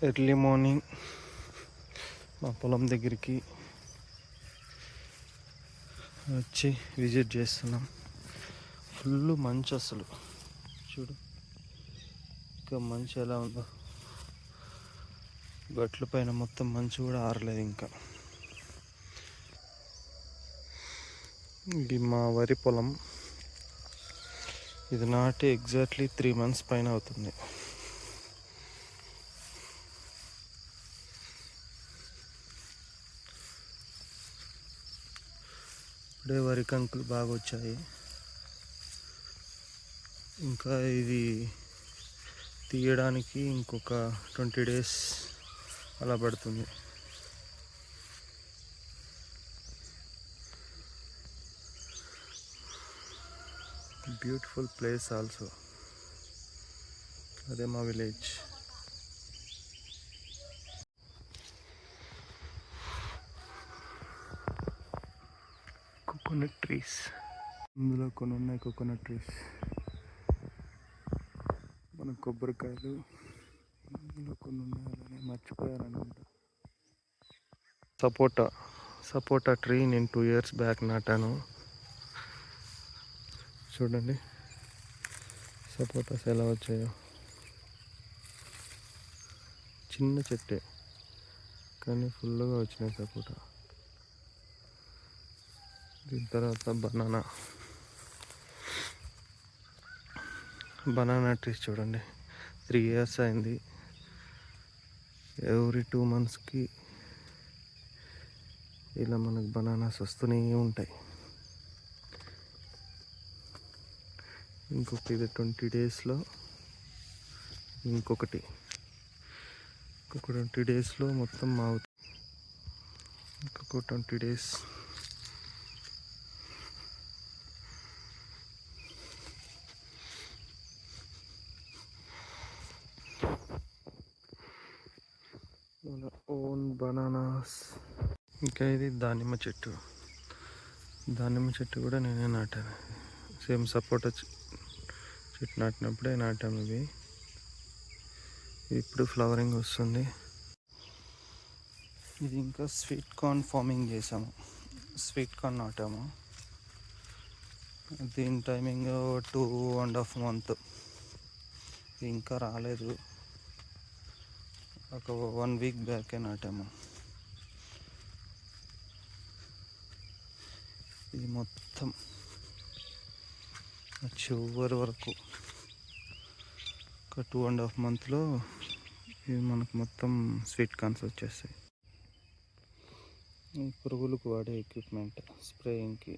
Early morning మా పొలం దగ్గరికి వచ్చి విజిట్ చేస్తున్నాం. ఫుల్ మంచు అసలు చూడు, ఇంకా మంచు ఎలా ఉందో. గట్ల పైన మొత్తం మంచు కూడా ఆరలేదు ఇంకా. ఇది మా వరి పొలం. ఇది నాటి ఎగ్జాక్ట్లీ 3 months పైన అవుతుంది. ఇప్పుడే వరి కంకులు బాగా వచ్చాయి. ఇంకా ఇది తీయడానికి ఇంకొక 20 days అలా పడుతుంది. Beautiful place also. అదే మా విలేజ్. కోకోనట్ ట్రీస్, ఇందులో కొన్ని ఉన్నాయి కోకోనట్ ట్రీస్. మన కొబ్బరికాయలు ఇందులో కొన్ని ఉన్నాయి, అలానే మర్చిపోయారనుకుంటా. సపోటా ట్రీ నేను 2 years బ్యాక్ నాటాను. చూడండి సపోటాస్ ఎలా వచ్చాయో. చిన్న చెట్టే కానీ ఫుల్గా వచ్చినాయి సపోటా. దీని తర్వాత బనానా ట్రీస్ చూడండి. 3 years అయింది. ఎవ్రీ 2 monthsకి ఇలా మనకు బనానాస్ వస్తూనే ఉంటాయి. ఇంకొక ఇది 20 daysలో ఇంకొక 20 daysలో మొత్తం అవుతుంది. ఇంకొక 20 days. మన ఓన్ బనానాస్. ఇంకా ఇది దానిమ్మ చెట్టు కూడా నేనే నాటాను. సేమ్ సపోటా చెట్టు నాటినప్పుడే నాటాము. ఇది ఇప్పుడు ఫ్లవరింగ్ వస్తుంది. ఇది ఇంకా స్వీట్ కార్న్ ఫార్మింగ్ చేసాము. స్వీట్ కార్న్ నాటాము. దీని టైమింగ్ 2.5 months. ఇది ఇంకా రాలేదు. ఒక 1 week బ్యాకే నాటాము. ఇది మొత్తం చివరి వరకు ఒక 2.5 monthsలో ఇది మనకు మొత్తం స్వీట్ కార్న్స్ వచ్చేస్తాయి. పురుగులకు వాడే ఎక్విప్మెంట్ స్ప్రేయింగ్కి.